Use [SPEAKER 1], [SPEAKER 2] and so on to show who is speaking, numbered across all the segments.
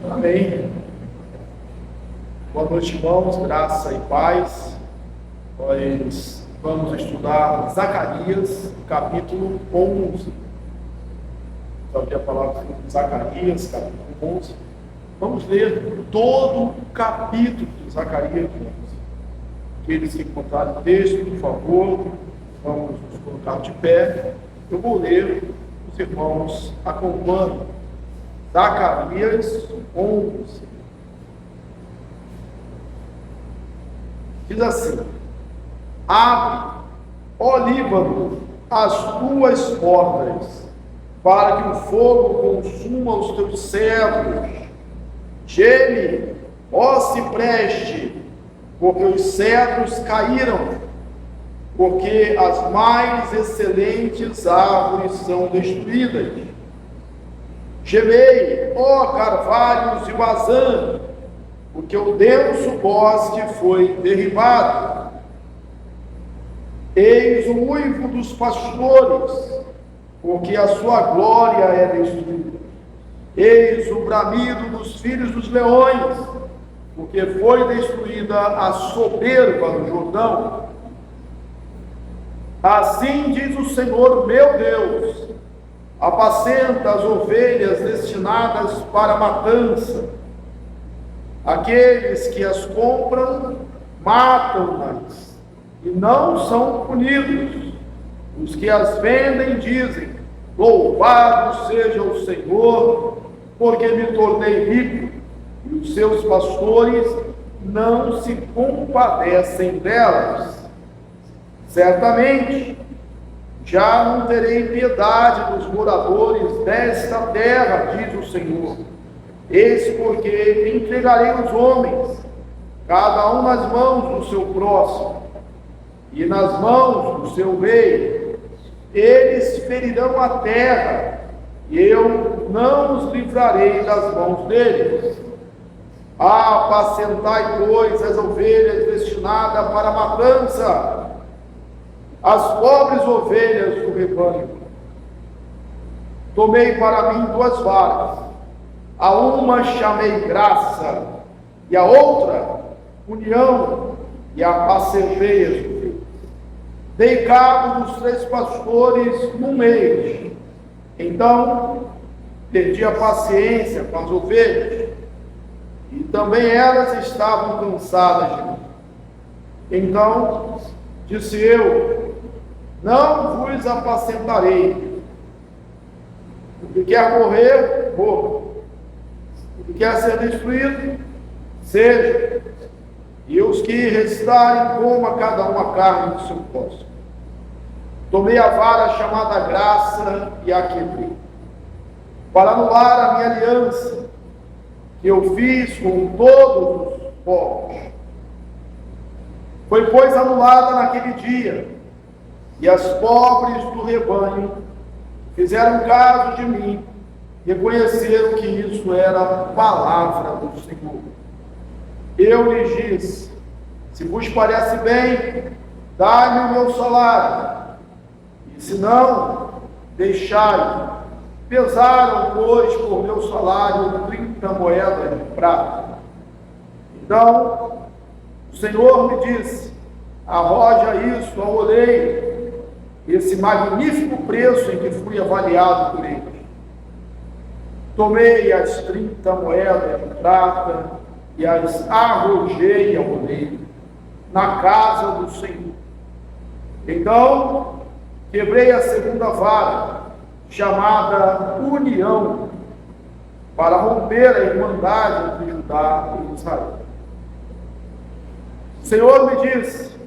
[SPEAKER 1] Amém. Boa noite, irmãos, graça e paz. Nós vamos estudar Zacarias, capítulo 11. Já havia falado sobre Zacarias, capítulo 11. Vamos ler todo o capítulo de Zacarias 11. Aqueles que encontrarem o texto, por favor, vamos nos colocar de pé. Eu vou ler, os irmãos acompanhem. Zacarias 11. Diz assim: abre, ó Líbano, as tuas portas, para que o fogo consuma os teus cedros. Geme, ó cipreste, porque os cedros caíram, porque as mais excelentes árvores são destruídas. Gemei, ó carvalhos de Bazã, porque o denso bosque foi derribado. Eis o uivo dos pastores, porque a sua glória é destruída. Eis o bramido dos filhos dos leões, porque foi destruída a soberba do Jordão. Assim diz o Senhor meu Deus: apacenta as ovelhas destinadas para a matança. Aqueles que as compram, matam-nas, e não são punidos. Os que as vendem dizem: louvado seja o Senhor, porque me tornei rico. E os seus pastores não se compadecem delas. Certamente, já não terei piedade dos moradores desta terra, diz o Senhor. Eis porque entregarei os homens, cada um nas mãos do seu próximo, e nas mãos do seu rei. Eles ferirão a terra, e eu não os livrarei das mãos deles. Apacentai, pois, as ovelhas destinadas para a matança, as pobres ovelhas do rebanho. Tomei para mim 2 varas, a uma chamei graça, e a outra união, e apacentei as ovelhas. Dei cabo dos 3 pastores num mês. Então perdi a paciência com as ovelhas, e também elas estavam cansadas de mim. Então disse eu: não vos apacentarei. O que quer morrer, morra. O que quer ser destruído, seja. E os que restarem, coma cada um a carne do seu próximo. Tomei a vara chamada graça e a quebrei, para anular a minha aliança, que eu fiz com todos os povos. Foi, pois, anulada naquele dia, e as pobres do rebanho fizeram caso de mim, reconheceram que isso era a palavra do Senhor. Eu lhes disse: se vos parece bem, dai-me o meu salário, e se não, deixai. Pesaram, pois, por meu salário 30 moedas de prata. Então o Senhor me disse: arroja isso ao oleiro, esse magnífico preço em que fui avaliado por ele. Tomei as 30 moedas de prata e as arrojei ao oleiro, na casa do Senhor. Então quebrei a 2ª vara, chamada união, para romper a irmandade entre Judá e Israel. O Senhor me disse: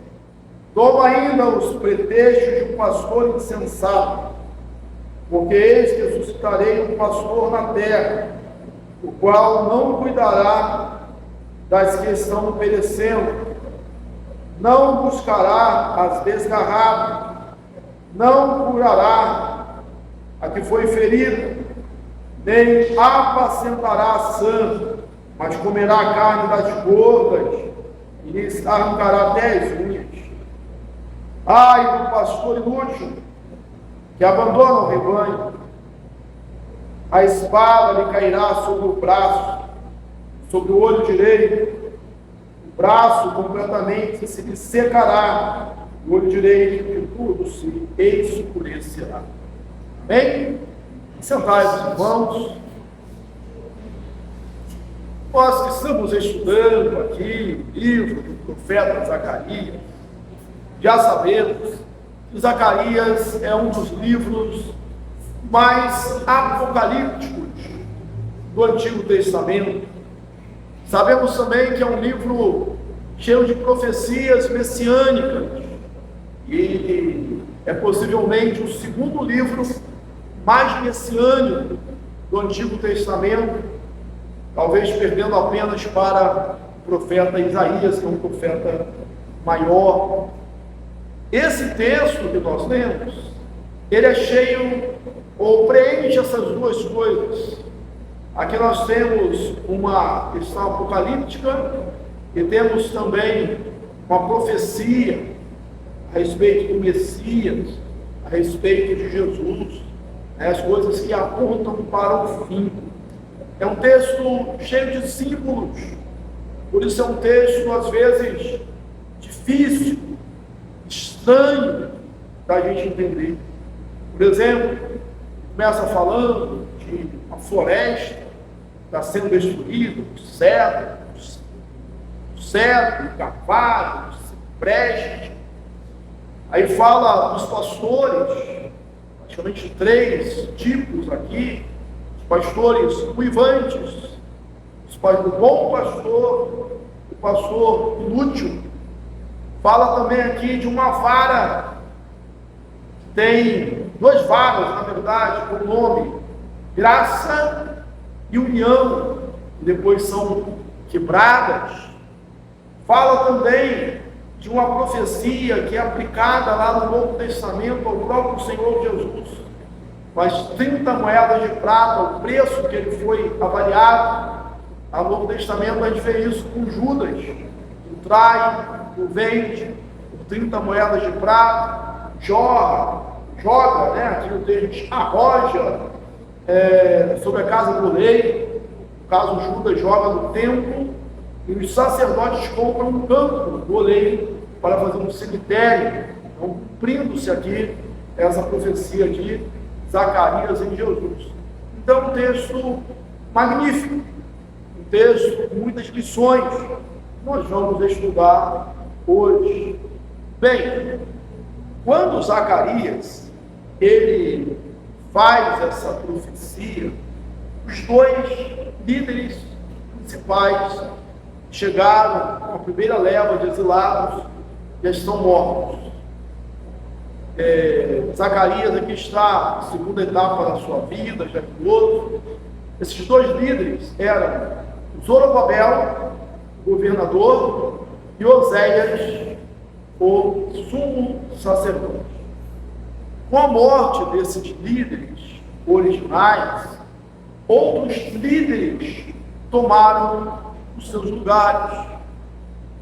[SPEAKER 1] toma ainda os pretextos de um pastor insensato, porque eis que suscitarei um pastor na terra, o qual não cuidará das que estão perecendo, não buscará as desgarradas, não curará a que foi ferida, nem apacentará a sã, mas comerá a carne das gordas, e lhes arrancará 10 unhas. Ai do pastor inútil, que abandona o rebanho. a espada lhe cairá sobre o braço, sobre o olho direito, o braço completamente se lhe secará, o olho direito de tudo se escurecerá. Amém? Sentai-vos, irmãos. Nós que estamos estudando aqui o livro do profeta Zacarias, já sabemos que Zacarias é um dos livros mais apocalípticos do Antigo Testamento. Sabemos também que é um livro cheio de profecias messiânicas e é possivelmente o segundo livro mais messiânico do Antigo Testamento, talvez perdendo apenas para o profeta Isaías, que é um profeta maior. Esse texto que nós lemos, ele é cheio, ou preenche essas duas coisas. Aqui nós temos uma questão apocalíptica e temos também uma profecia a respeito do Messias, a respeito de Jesus, as coisas que apontam para o fim. É um texto cheio de símbolos, por isso é um texto às vezes difícil, estranho da gente entender. Por exemplo, começa falando de uma floresta que está sendo destruída, o cedro, o carvalho, o cipreste. Aí fala dos pastores, praticamente 3 tipos aqui: os pastores uivantes, o bom pastor, o pastor inútil. Fala também aqui de uma vara, que tem 2 varas, na verdade, com o nome graça e união, que depois são quebradas. Fala também de uma profecia que é aplicada lá no Novo Testamento ao próprio Senhor Jesus, com as 30 moedas de prata, o preço que ele foi avaliado. No Novo Testamento a gente vê isso com Judas, que trai, o vende, por 30 moedas de prata, joga, né? Aqui o texto arroja sobre a casa do rei. No caso, Judas joga no templo e os sacerdotes compram um campo do oleiro para fazer um cemitério. Então, cumprindo-se aqui essa profecia de Zacarias em Jesus. Então, um texto magnífico, um texto com muitas lições. Nós vamos estudar hoje. Bem, quando Zacarias ele faz essa profecia, os 2 líderes principais chegaram com a primeira leva de exilados, já estão mortos. Zacarias aqui está na segunda etapa da sua vida, já idoso. Esses 2 líderes eram Zorobabel, governador, e Oséias, o sumo sacerdote. Com a morte desses líderes originais, outros líderes tomaram os seus lugares.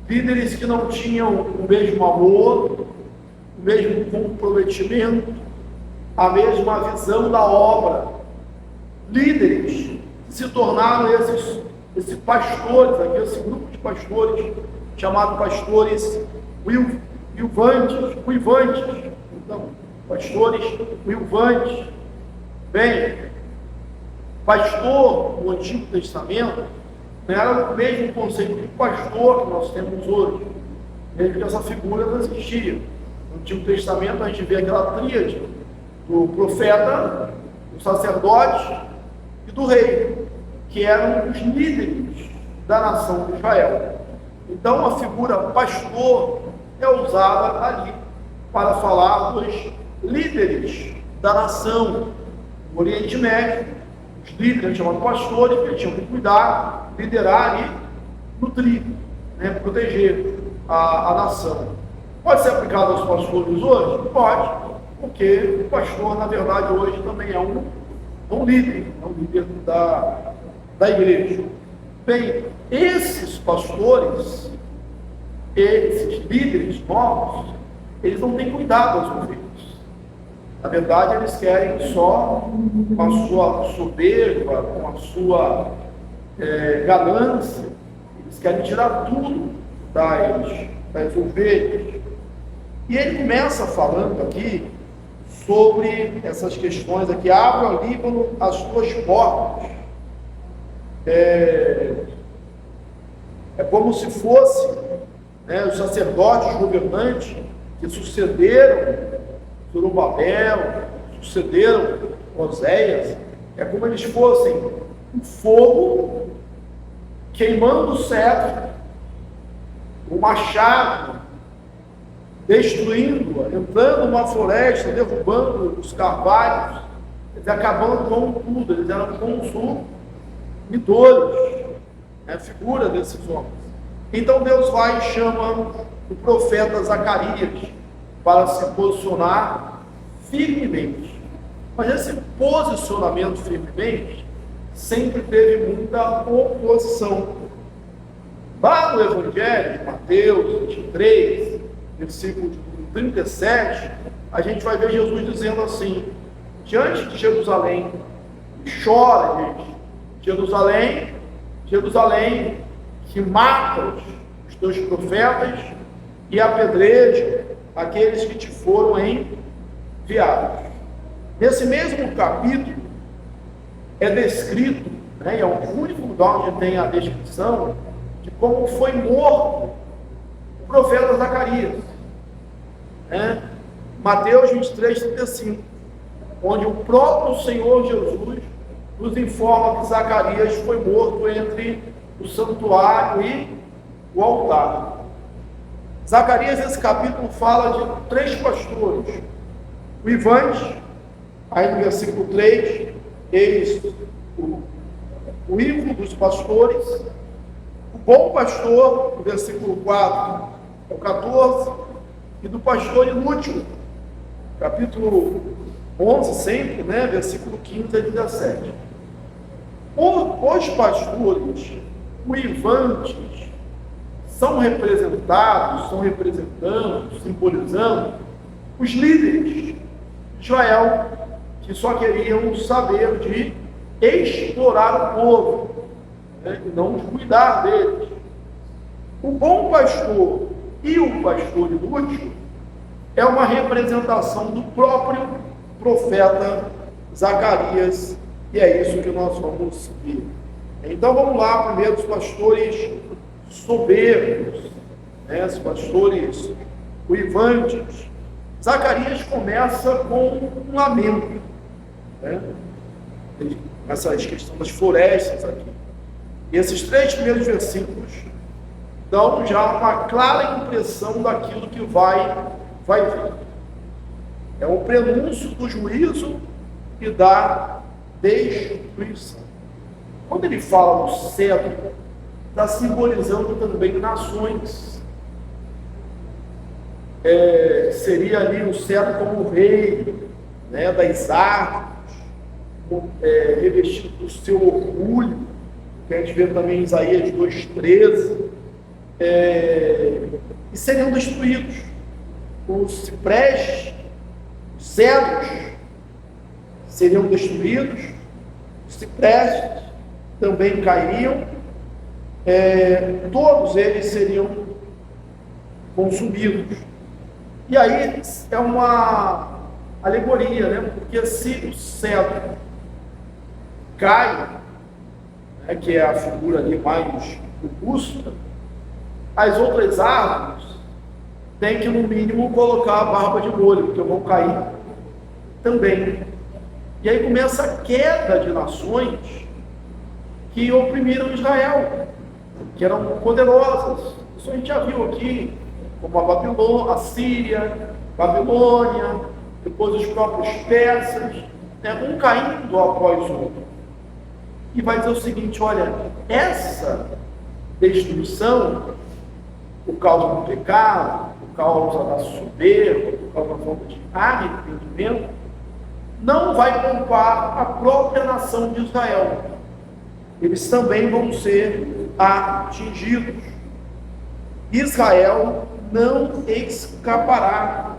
[SPEAKER 1] Líderes que não tinham o mesmo amor, o mesmo comprometimento, a mesma visão da obra. Líderes que se tornaram esses pastores, aqui, esse grupo de pastores, chamado pastores uivantes. Então, pastores uivantes. Bem, pastor no Antigo Testamento não era o mesmo conceito de pastor que nós temos hoje, mesmo que essa figura não existia. No Antigo Testamento a gente vê aquela tríade do profeta, do sacerdote e do rei, que eram os líderes da nação de Israel. Então a figura pastor é usada ali para falar dos líderes da nação. No Oriente Médio, os líderes chamados pastores, que tinham que cuidar, liderar e nutrir, proteger a nação. Pode ser aplicado aos pastores hoje? Pode, porque o pastor, na verdade, hoje também é um líder da igreja. Bem, esses pastores, esses líderes novos, eles não têm cuidado das ovelhas. Na verdade, eles querem só, com a sua soberba, com a sua ganância, eles querem tirar tudo das ovelhas. E ele começa falando aqui sobre essas questões aqui. Abra ao Líbano as suas portas. É como se fosse os sacerdotes governantes que sucederam Zorobabel, sucederam Oséias. É como eles fossem um fogo queimando o cetro, um machado destruindo, entrando numa floresta, derrubando os carvalhos, eles acabando com tudo. Eles eram consumidores, figura desses homens. Então Deus vai e chama o profeta Zacarias para se posicionar firmemente. Mas esse posicionamento firmemente sempre teve muita oposição. Lá no Evangelho de Mateus 23, versículo 37, a gente vai ver Jesus dizendo assim: diante de Jerusalém, chora, gente, Jerusalém, Jerusalém, que matas os teus profetas e apedreja aqueles que te foram enviados. Nesse mesmo capítulo é descrito, é o único lugar onde tem a descrição de como foi morto o profeta Zacarias. Mateus 23, 35, onde o próprio Senhor Jesus nos informa que Zacarias foi morto entre o santuário e o altar. Zacarias, nesse capítulo, fala de 3 pastores. O Ivante, aí no versículo 3, eis o ídolo dos pastores. O bom pastor, no versículo 4 ao 14, e do pastor inútil, capítulo 11, sempre, versículo 15 a 17. Os pastores uivantes são representados, simbolizando os líderes de Israel, que só queriam saber de explorar o povo, e não de cuidar deles. O bom pastor e o pastor inútil é uma representação do próprio profeta Zacarias, e é isso que nós vamos seguir. Então vamos lá, primeiro os pastores soberbos, os pastores uivantes. Zacarias começa com um lamento, essa questão das florestas aqui. E esses 3 primeiros versículos dão já uma clara impressão daquilo que vai vir. É o prenúncio do juízo e da destruição. Quando ele fala do cetro, está simbolizando também nações. Seria ali o cetro como o rei, das árvores, revestido do seu orgulho, que a gente vê também em Isaías 2,13, e seriam destruídos. Os ciprestes, os cedros seriam destruídos, os ciprestes também cairiam, todos eles seriam consumidos. E aí é uma alegoria, porque se o cedro cai, que é a figura ali mais robusta, as outras árvores têm que, no mínimo, colocar a barba de molho, porque vão cair também. E aí começa a queda de nações que oprimiram Israel, que eram poderosas. Isso a gente já viu aqui, como a Babilônia, a Síria, Babilônia, depois os próprios persas, um caindo após o outro. E vai dizer o seguinte: olha, essa destruição, por causa do pecado, por causa da soberba, por causa da falta de arrependimento, não vai poupar a própria nação de Israel. Eles também vão ser atingidos. Israel não escapará.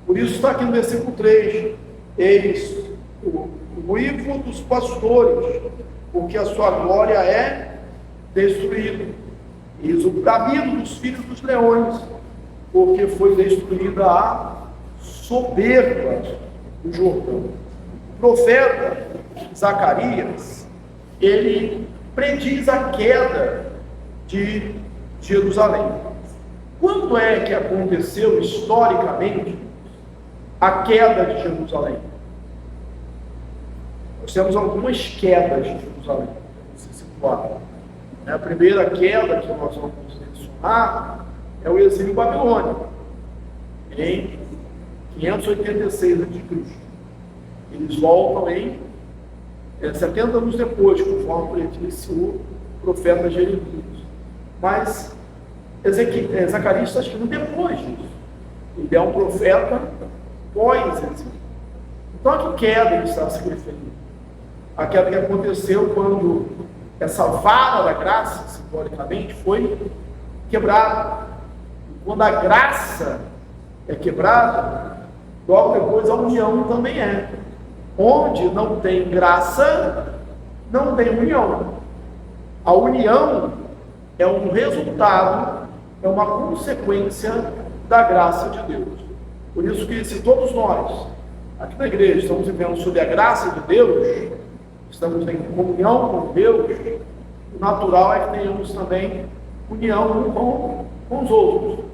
[SPEAKER 1] Por isso está aqui no versículo 3. eis o uivo dos pastores, porque a sua glória é destruída. Eis o bramido dos filhos dos leões, porque foi destruída a soberba do Jordão. O profeta Zacarias, ele prediz a queda de Jerusalém. Quando é que aconteceu historicamente a queda de Jerusalém? Nós temos algumas quedas de Jerusalém, se situar. A primeira queda que nós vamos mencionar é o exílio babilônico, em 586 a.C. Eles voltam em 70 anos depois, conforme predisse o profeta Jeremias. Mas Zacarias está escrito depois disso. Ele é um profeta pós-exílio. Então, a que queda ele está se referindo? A queda que aconteceu quando essa vara da graça, simbolicamente, foi quebrada. E quando a graça é quebrada, logo depois a união também é. Onde não tem graça, não tem união. A união é um resultado, é uma consequência da graça de Deus. Por isso que, se todos nós, aqui na igreja, estamos vivendo sob a graça de Deus, estamos em comunhão com Deus, o natural é que tenhamos também união com os outros.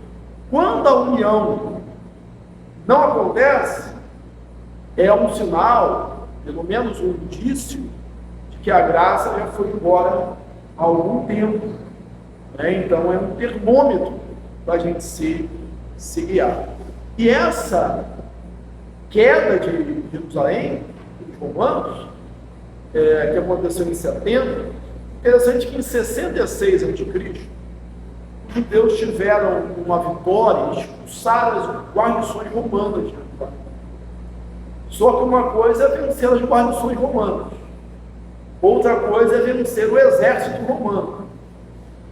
[SPEAKER 1] Quando a união não acontece, é um sinal, pelo menos um indício, de que a graça já foi embora há algum tempo. Então é um termômetro para a gente se guiar. E essa queda de Jerusalém, dos romanos, que aconteceu em 70, interessante que em 66 a.C., os judeus tiveram uma vitória e expulsaram as guarnições romanas de Jerusalém. Só que uma coisa é vencer as guarnições romanas, outra coisa é vencer o exército romano.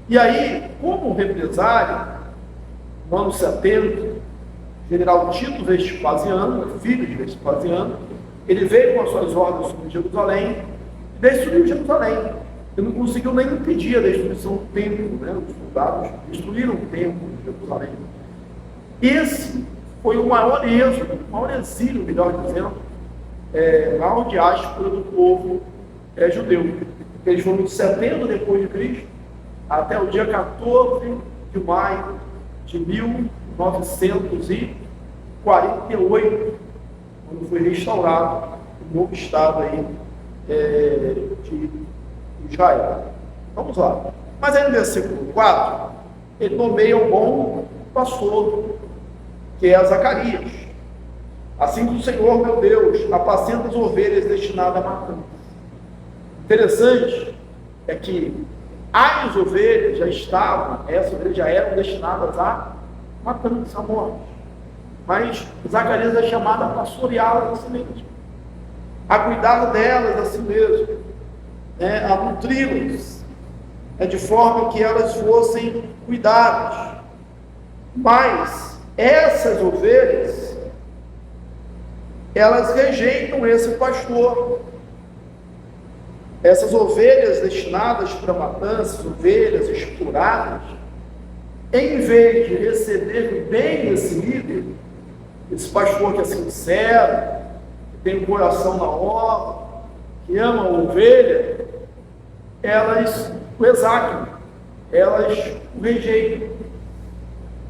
[SPEAKER 1] E aí, como represália, no ano 70, o general Tito Vespasiano, filho de Vespasiano, ele veio com as suas ordens sobre Jerusalém e destruiu Jerusalém. Ele não conseguiu nem impedir a destruição do templo, Os soldados destruíram o templo de Jerusalém. Esse foi o maior êxodo, o maior exílio, melhor dizendo, maior diáspora do povo judeu. Eles foram de 70 depois de Cristo até o dia 14 de maio de 1948, quando foi restaurado o novo estado aí, de Israel. Vamos lá. Mas aí no versículo 4, ele nomeia um bom pastor, que é Zacarias. Assim que o Senhor, meu Deus, apacenta as ovelhas destinadas à matança. Interessante é que as ovelhas já estavam, essas ovelhas já eram destinadas à matança, à morte. Mas Zacarias é chamado a pastoreá-las a si mesmo, a cuidar delas a si mesmo, a nutri-las, de forma que elas fossem cuidadas. Mas essas ovelhas, elas rejeitam esse pastor. Essas ovelhas destinadas para matança, ovelhas exploradas, em vez de receber bem esse líder, esse pastor que é sincero, que tem um coração na obra, que ama a ovelha, elas o exaltam, elas o rejeitam.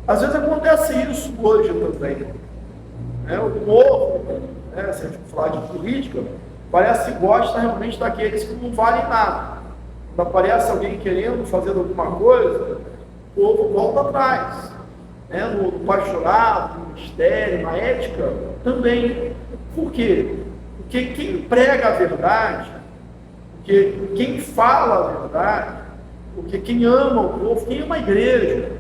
[SPEAKER 1] Às vezes acontece isso hoje também. O povo, se a gente falar de política, parece que gosta realmente daqueles que não valem nada. Quando aparece alguém querendo fazer alguma coisa, o povo volta atrás. No pastorado, no ministério, na ética, também. Por quê? Porque quem prega a verdade, porque quem fala a verdade, porque quem ama o povo, quem ama a igreja,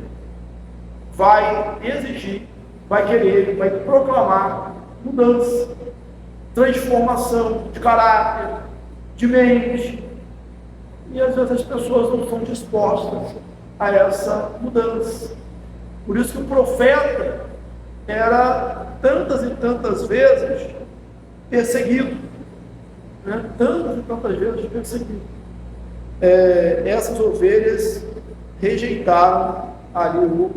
[SPEAKER 1] vai exigir, vai querer, vai proclamar mudança, transformação de caráter, de mente. E às vezes as pessoas não estão dispostas a essa mudança. Por isso que o profeta era tantas e tantas vezes perseguido, né? Tantas e tantas vezes perseguido. Essas ovelhas rejeitaram ali o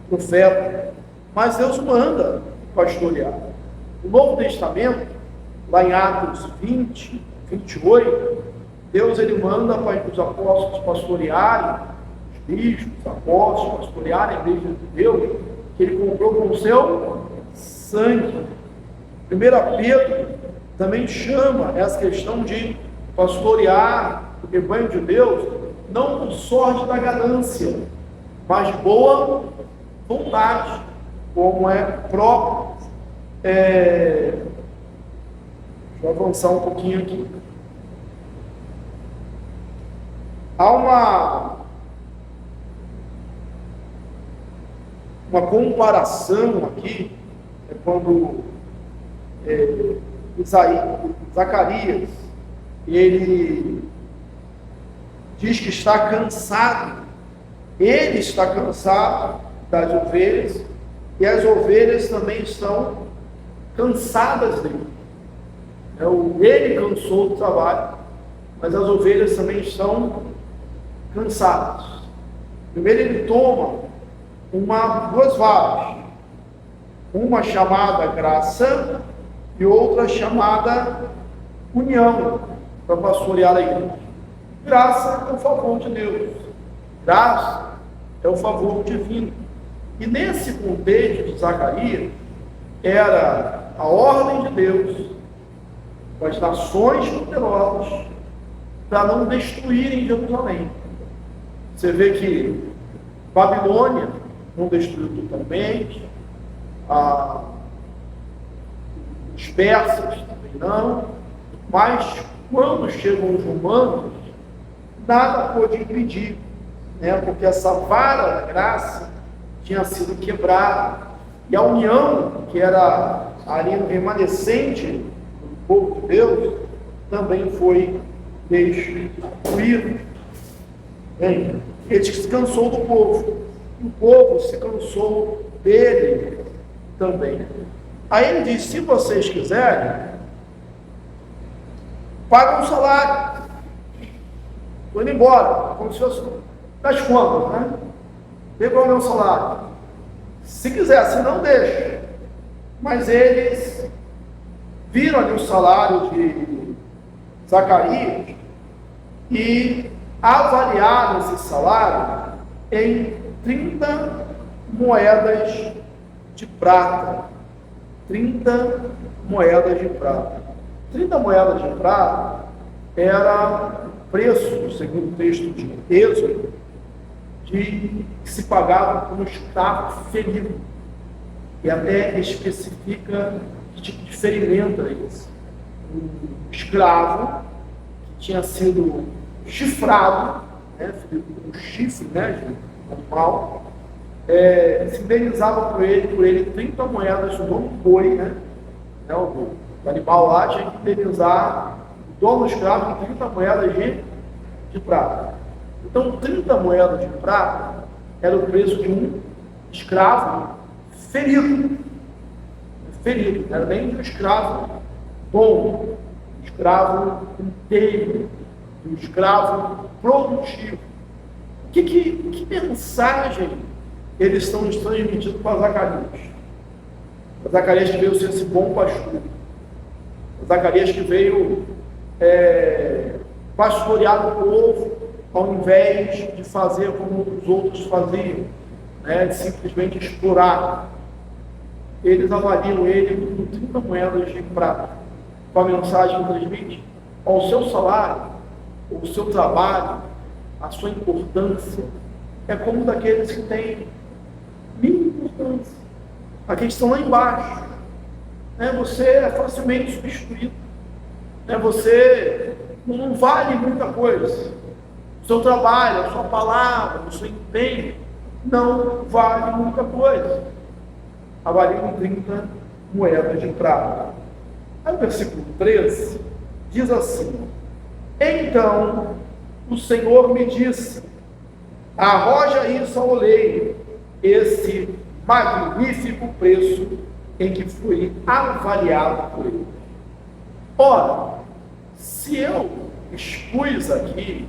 [SPEAKER 1] profeta, mas Deus manda pastorear. No Novo Testamento, lá em Atos 20, 28, Deus ele manda os apóstolos pastorearem, os bispos, os apóstolos pastorearem a igreja de Deus, que ele comprou com o seu sangue. 1 Pedro também chama essa questão de pastorear o rebanho de Deus, não por sorte da ganância, mas de boa vontade, como é próprio. Deixa eu avançar um pouquinho aqui. Há uma comparação aqui, quando Zacarias, ele diz que está cansado, ele está cansado das ovelhas, e as ovelhas também estão cansadas dele. Ele cansou do trabalho, mas as ovelhas também estão cansadas. Primeiro ele toma duas varas, uma chamada graça e outra chamada união, para pastorear a igreja. Graça é o favor de Deus, graça é o favor divino. E nesse contexto de Zacarias, era a ordem de Deus para as nações poderosas para não destruírem Jerusalém. Você vê que Babilônia não destruiu totalmente, os persas também não, mas quando chegam os romanos, nada pôde impedir, porque essa vara da graça tinha sido quebrada, e a união, que era ali no remanescente do povo de Deus, também foi destruída. Ele se cansou do povo, o povo se cansou dele também. Aí ele diz: se vocês quiserem, pagam um salário, estou indo embora, como se fosse das contas, né? Vê qual é o meu salário. Se quiser, se não, deixa. Mas eles viram ali o salário de Zacarias e avaliaram esse salário em 30 moedas de prata. 30 moedas de prata. 30 moedas de prata era o preço, segundo o texto de Êxodo, que se pagava por um escravo ferido. E até especifica que tipo de ferimento era esse. Um escravo que tinha sido chifrado, ferido com um chifre, de animal, se indenizava por ele 30 moedas do dono do boi, o animal lá tinha que indenizar o dono do escravo com 30 moedas de prata. Então, 30 moedas de prata era o preço de um escravo ferido. Não era nem de um escravo bom, um escravo inteiro, um escravo produtivo. Que mensagem eles estão transmitindo para Zacarias? Zacarias que veio ser esse bom pastor. Zacarias que veio pastorear o povo, ao invés de fazer como os outros faziam, de simplesmente explorar. Eles avaliam ele com 30 moedas de prata, com a mensagem que transmite: ao seu salário, o seu trabalho, a sua importância é como daqueles que têm mínima importância, aqueles que estão lá embaixo. Você é facilmente substituído, você não vale muita coisa. O seu trabalho, a sua palavra, o seu empenho não vale muita coisa. Avaliam 30 moedas de prata. Aí o versículo 13 diz assim: então o Senhor me disse: arroja isso ao oleiro, esse magnífico preço em que fui avaliado por ele. Ora, se eu expus aqui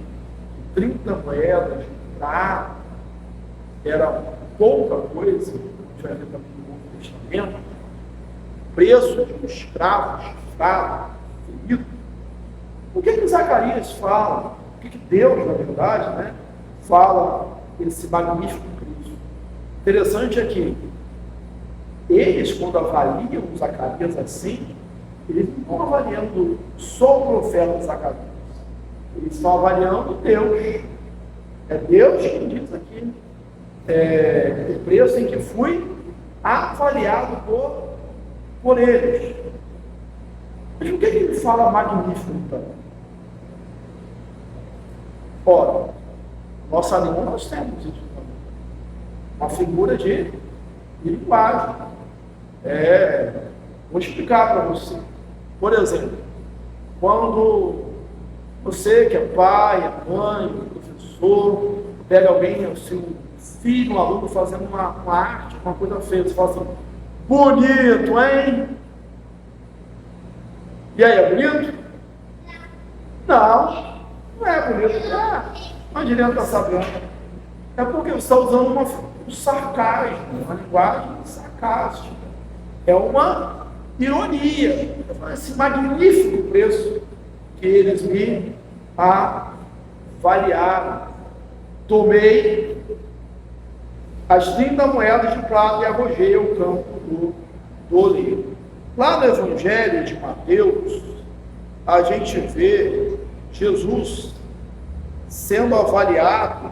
[SPEAKER 1] que 30 moedas de prata era pouca coisa, a gente vai ver também no Novo Testamento, o preço de um escravo, chifrado, ferido. O que Zacarias fala? O que Deus, na verdade, né, fala esse magnífico preço? Interessante é que eles, quando avaliam Zacarias assim, eles não estão avaliando só o profeta Zacarias. Eles estão avaliando Deus. É Deus quem diz aqui o preço em que fui avaliado por eles. Mas o que ele fala magnífico, então? Ora, nossa língua nós temos isso também. Uma figura de linguagem. Vou explicar para você. Por exemplo, quando você que é pai, é mãe, professor, pega alguém, o seu filho, um aluno, fazendo uma arte, uma coisa feia, você fala assim, bonito, hein? E aí, é bonito? Não é bonito. Não adianta sabendo. É porque você está usando um sarcasmo, uma linguagem sarcástica. É uma ironia. Esse magnífico preço que eles me avaliaram. Tomei as 30 moedas de prata e arrojei ao campo do oleiro. Lá no Evangelho de Mateus, a gente vê Jesus sendo avaliado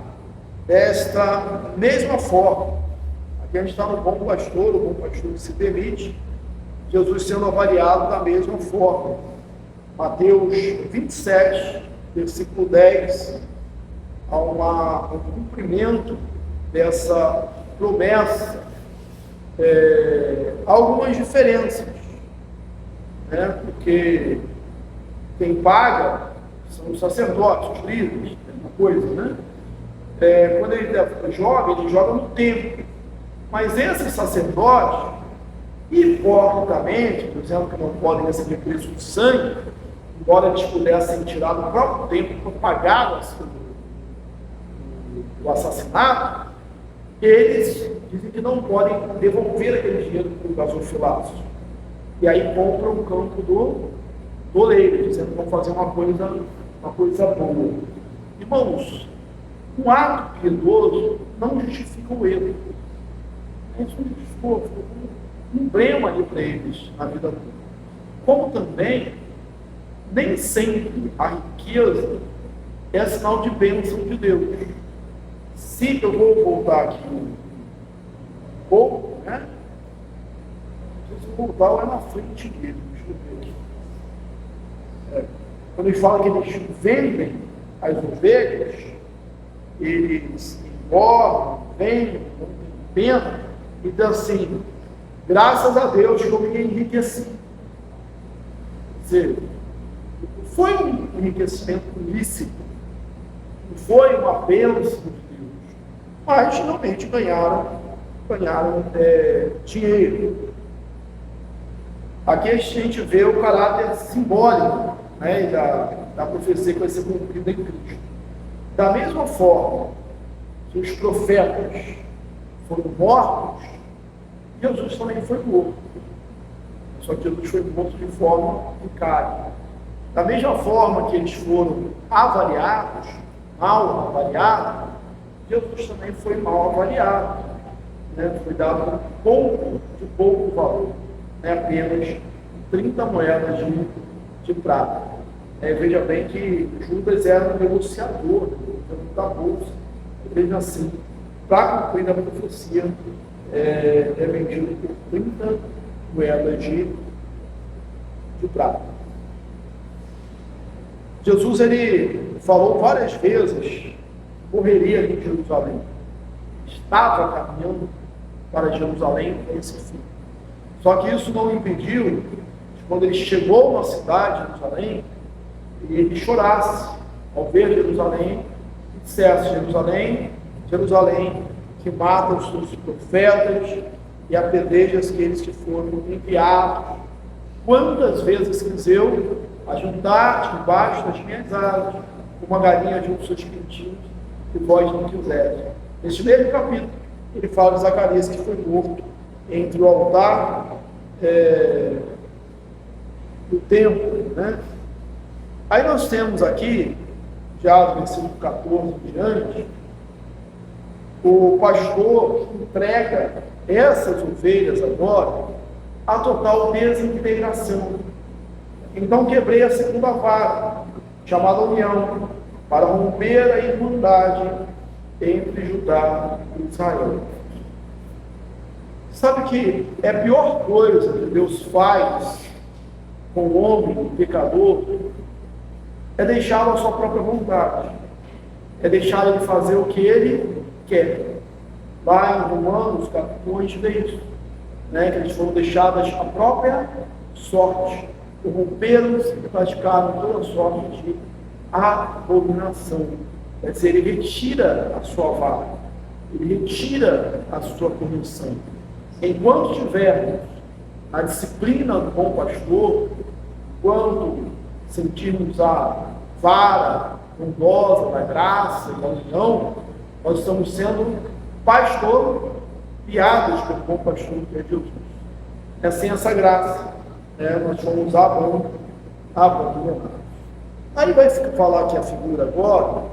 [SPEAKER 1] desta mesma forma. Aqui a gente está no bom pastor, o bom pastor que se permite, Jesus sendo avaliado da mesma forma. Mateus 27, versículo 10, há um cumprimento dessa promessa. Há algumas diferenças, né? Porque quem paga são os sacerdotes, os líderes, é uma coisa, né? Quando ele joga no templo. Mas esses sacerdotes, hipocritamente, dizendo que não podem receber preço de sangue, embora eles pudessem tirar do próprio templo para pagar o assassinato, eles dizem que não podem devolver aquele dinheiro para o gasofilaço. E aí compram o campo do oleiro, dizendo que vão fazer uma coisa boa. Irmãos, um ato piedoso não justifica o erro. Isso não justificou, ficou um emblema ali para eles na vida toda. Como também, nem sempre a riqueza é sinal de bênção de Deus. Se eu vou voltar aqui um pouco, né? Se voltar lá na frente dele, deixa eu ver aqui. Quando ele fala que eles vendem as ovelhas, eles engordam, vendem, não tem pena, e diz assim, graças a Deus que eu me enriqueci. Quer dizer, foi um enriquecimento ilícito, não foi uma bênção de Deus, mas finalmente ganharam dinheiro. Aqui a gente vê o caráter simbólico, né, da profecia que vai ser cumprida em Cristo. Da mesma forma que os profetas foram mortos, Jesus também foi morto. Só que Jesus foi morto de forma vicária. Da mesma forma que eles foram avaliados, mal avaliados, Jesus também foi mal avaliado, né? Foi dado de pouco valor, né? Apenas 30 moedas de prata. Veja bem que Judas era um negociador da bolsa. Veja assim, para cumprir a profecia, é vendido por 30 moedas de prata. Jesus, ele falou várias vezes, morreria ali em Jerusalém. Estava caminhando para Jerusalém para esse fim. Só que isso não impediu que, quando ele chegou na cidade de Jerusalém, ele chorasse ao ver Jerusalém e dissesse: Jerusalém, Jerusalém, que mata os seus profetas e apedreja aqueles que foram enviados. Quantas vezes quis eu ajuntar debaixo das minhas asas, como a galinha junto aos seus pintinhos, que vós não quiseres. Neste mesmo capítulo, ele fala de Zacarias que foi morto entre o altar e o templo, né? Aí nós temos aqui, já do versículo 14 em diante, o pastor que entrega essas ovelhas agora a total desintegração. Então quebrei a segunda vara, chamada união, para romper a irmandade entre Judá e Israel. Sabe que é a pior coisa que Deus faz com o homem pecador é deixá-lo à sua própria vontade, é deixar ele fazer o que ele quer. Lá em Romanos, capítulo 1, a gente vê isso, né? Que eles foram deixados à própria sorte, corromperam-se e praticaram toda sorte de abominação. Quer dizer, ele retira a sua vara, ele retira a sua correção. Enquanto tivermos a disciplina do bom pastor, quando sentirmos a vara bondosa da graça e da união, nós estamos sendo pastoreados pelo bom pastor que é Jesus. É sem essa graça, né? Nós fomos abandonados. Aí vai falar aqui a figura agora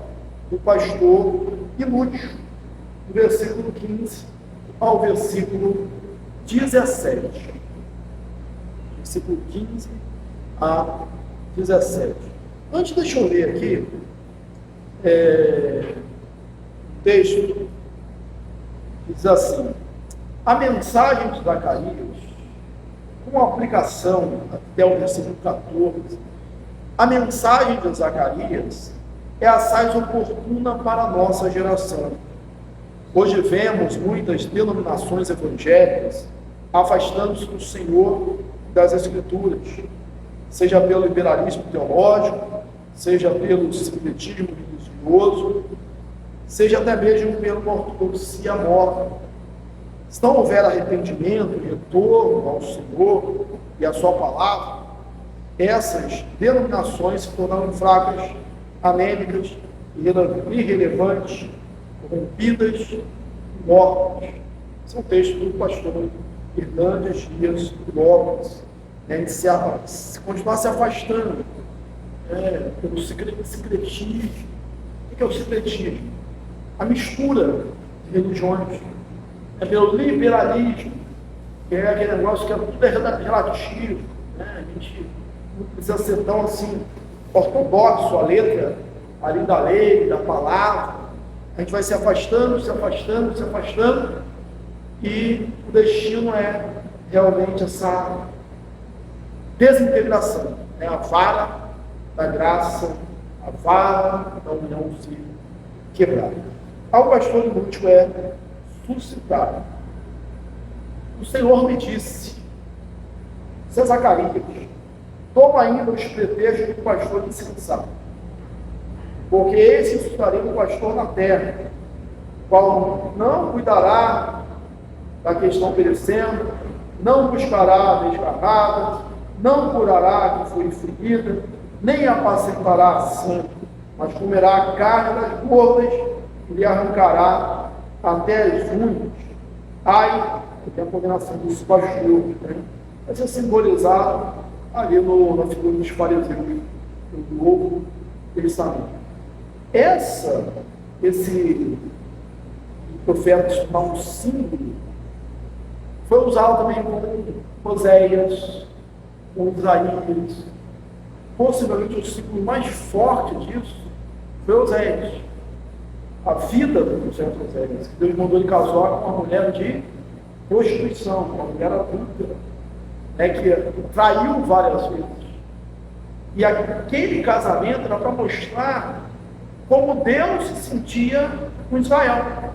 [SPEAKER 1] do pastor inútil, do versículo 15 ao versículo 17. Versículo 15 a 17. Antes, deixa eu ler aqui o texto. Diz assim: a mensagem de Zacarias, com aplicação até o versículo 14, a mensagem de Zacarias é a mais oportuna para a nossa geração. Hoje vemos muitas denominações evangélicas afastando-se do Senhor e das Escrituras, seja pelo liberalismo teológico, seja pelo sincretismo religioso, seja até mesmo pela ortodoxia morta. Se não houver arrependimento e retorno ao Senhor e à sua palavra, essas denominações se tornarão fracas, anêmicas, irrelevantes, corrompidas e mortas. Esse é um texto do pastor Hernandes Dias Lopes. Se continuar se afastando pelo secretismo. O que é o secretismo? A mistura de religiões. É pelo liberalismo, que é aquele negócio que tudo é relativo, né? A gente não precisa ser tão assim ortodoxo, a letra ali da lei, da palavra. A gente vai se afastando, e o destino é realmente essa desintegração, né? A vara da graça, a vara da união se quebrar. Ao pastor inútil é suscitar. O Senhor me disse: Zacarias, toma ainda os pretextos do pastor insensato, porque esse suscitarei um pastor na terra, qual não cuidará da questão perecendo, não buscará a desgarrada, não curará a que foi ferida, nem apacentará a sangue, mas comerá a carne das gordas e lhe arrancará até as unhas. Ai, que a condenação desse pastor, né? Vai ser simbolizado ali na figura dos fariseus, do Novo Testamento. Esse profeta se tornar um símbolo, foi usado também com Oséias, com Isaías. Possivelmente o símbolo mais forte disso foi Oséias. A vida do profeta Oséias, que Deus mandou ele casar com uma mulher de prostituição, uma mulher adulta, que traiu várias vezes. E aquele casamento era para mostrar como Deus se sentia com Israel,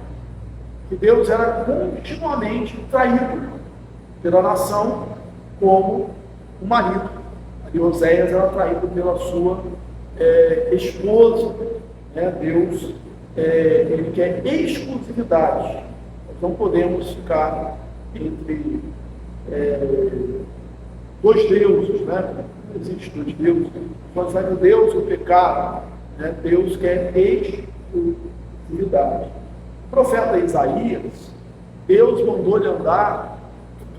[SPEAKER 1] que Deus era continuamente traído pela nação como o marido. Ali Oséias era traído pela sua esposa, né? Deus ele quer exclusividade. Nós não podemos ficar entre dois deuses, né? Não existe dois deuses. Quando sai do Deus, o pecado, né? Deus quer exclusividade. O profeta Isaías, Deus mandou ele andar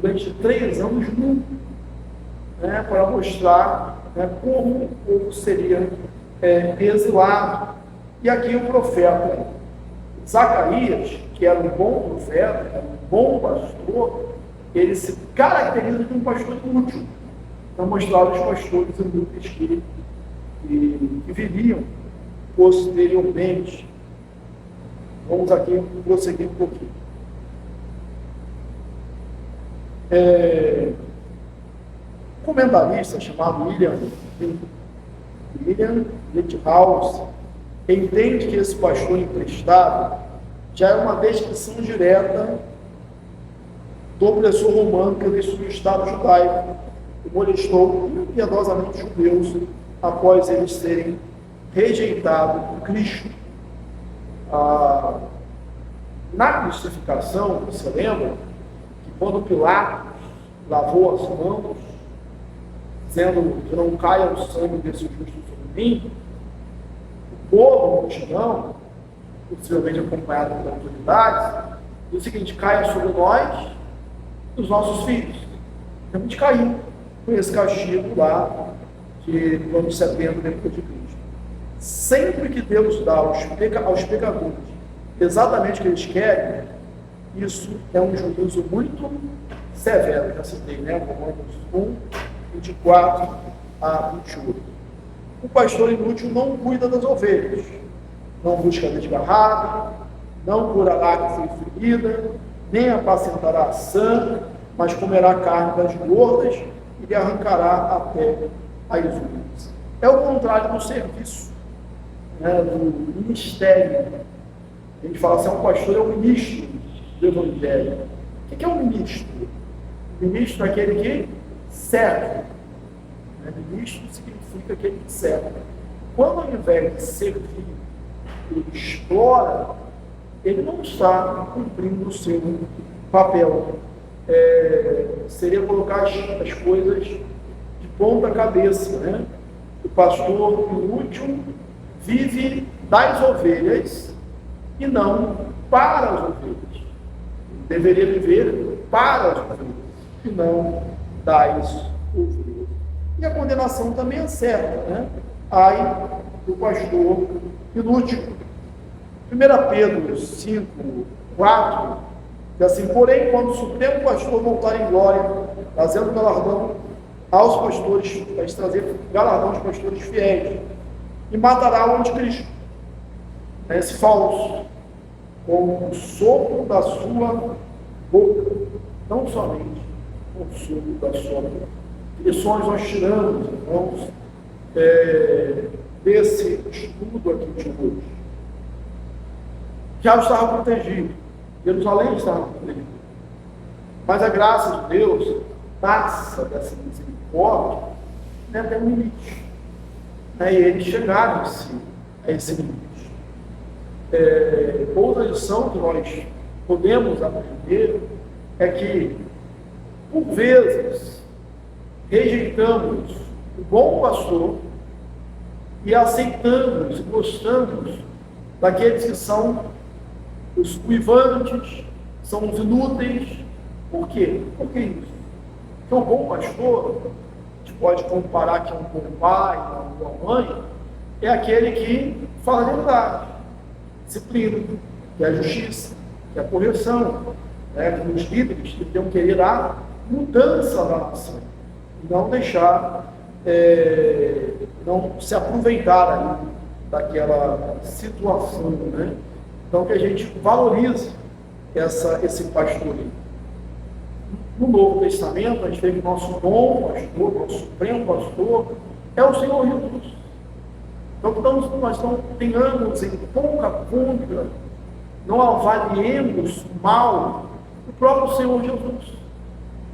[SPEAKER 1] durante 3 anos nu, né? Para mostrar, né, como o povo seria exilado. E aqui o profeta Zacarias, que era um bom profeta, era um bom pastor, ele se caracteriza de um pastor inútil, para mostrar os pastores inúteis que viriam posteriormente. Vamos aqui prosseguir um pouquinho. Um comentarista chamado William Whitehouse entende que esse pastor emprestado já é uma descrição direta do opressor romano que destruiu o Estado judaico e molestou impiedosamente os judeus após eles serem rejeitado por Cristo. Na crucificação, você lembra que quando Pilatos lavou as mãos, dizendo que não caia o sangue desse justo sobre mim, o povo, a multidão, possivelmente acompanhado pelas autoridades, diz o seguinte: caia sobre nós e os nossos filhos. Realmente caiu com esse castigo lá do ano 70 depois de Cristo. Sempre que Deus dá aos pecadores exatamente o que eles querem, isso é um juízo muito severo. Já citei, né? Romanos 1, 24 a 28. O pastor inútil não cuida das ovelhas, não busca a desgarrada, não curará que foi ferida, nem apacentará a sã, mas comerá carne das gordas e lhe arrancará até as unhas. É o contrário do serviço, né, do ministério. A gente fala assim, um pastor é um ministro do Evangelho. O que é um ministro? O ministro é aquele que serve. Ministro significa aquele que serve. Quando ao invés de servir, ele explora, ele não está cumprindo o seu papel. Seria colocar as coisas de ponta cabeça, né? O pastor inútil vive das ovelhas e não para as ovelhas. Ele deveria viver para as ovelhas e não das ovelhas. E a condenação também é certa, né? Ai do pastor inútil. 1 Pedro 5, 4, diz assim: porém, quando o Supremo Pastor voltar em glória, trazendo galardão aos pastores, vai trazer galardão aos pastores fiéis, e matará o anticristo, esse falso, com o sopro da sua boca, não somente com o sopro da sua boca. Que lições nós tiramos, irmãos, desse estudo aqui de hoje? Já estava protegido, Jerusalém estava protegida, mas a graça de Deus passa dessa misericórdia, né, até um limite, né, e eles chegaram a esse limite. Outra lição que nós podemos aprender é que, por vezes, rejeitamos o bom pastor e aceitamos e gostamos daqueles que são os uivantes, são os inúteis. Por quê? Por que isso? Porque o bom pastor, a gente pode comparar que é um bom pai, uma boa mãe, é aquele que fala a verdade, disciplina, que é a justiça, que é a correção, né? Que os líderes deveriam querer a mudança da nação, e não deixar, não se aproveitar ali daquela situação, né? Então, que a gente valorize esse pastoreio. No Novo Testamento, a gente vê que o nosso bom pastor, nosso supremo pastor, é o Senhor Jesus. Então, nós não tenhamos em pouca conta, não avaliemos mal o próprio Senhor Jesus.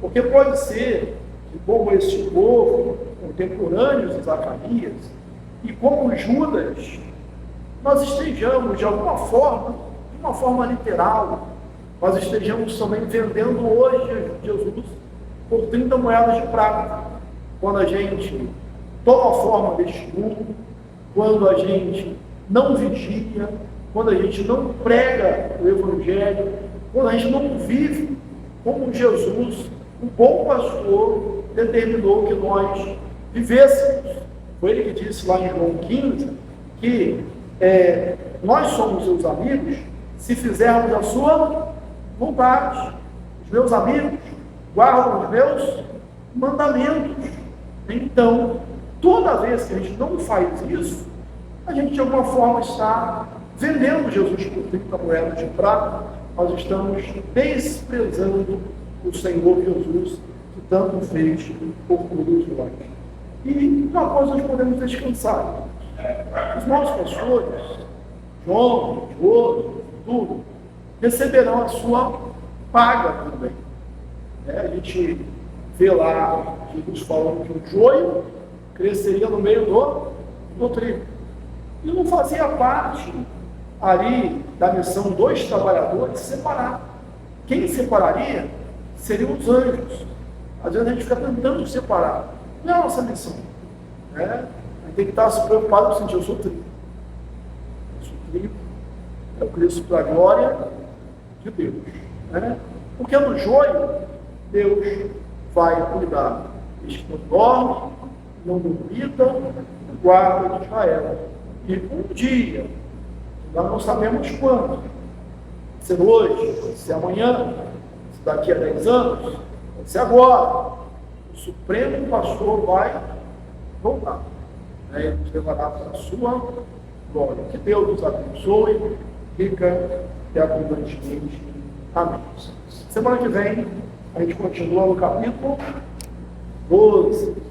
[SPEAKER 1] Porque pode ser que, como este povo, contemporâneos de Zacarias, e como Judas, nós estejamos, de uma forma literal, nós estejamos também vendendo hoje Jesus por 30 moedas de prata. quando a gente toma a forma deste mundo, quando a gente não vigia, quando a gente não prega o Evangelho, quando a gente não vive como Jesus, o bom pastor, determinou que nós vivêssemos. Foi ele que disse lá em João 15 que nós somos seus amigos se fizermos a sua vontade. Os meus amigos guardam os meus mandamentos. Então, toda vez que a gente não faz isso, a gente de alguma forma está vendendo Jesus por 30 moedas de prata, nós estamos desprezando o Senhor Jesus, que tanto fez por todos nós. E uma coisa nós podemos descansar: os nossos pastores, João, Diogo, tudo, receberão a sua paga também. A gente vê lá Jesus falando que o joio cresceria no meio do trigo. E não fazia parte ali da missão dos trabalhadores separar. Quem separaria seriam os anjos. Às vezes a gente fica tentando separar. Não é a nossa missão. A gente tem que estar se preocupado com o sentido: eu sou trigo. Eu sou trigo. Eu cresço para a glória de Deus. Porque no joio, Deus vai cuidar. Eles que não dormem, não duvidam, guarda de Israel. E um dia, nós não sabemos quando, se é hoje, se é amanhã, se daqui a 10 anos, se agora, o Supremo Pastor vai voltar. Ele nos levará para a sua glória. Que Deus nos abençoe, rica e abundantemente. Amém. Semana que vem, a gente continua no capítulo 12.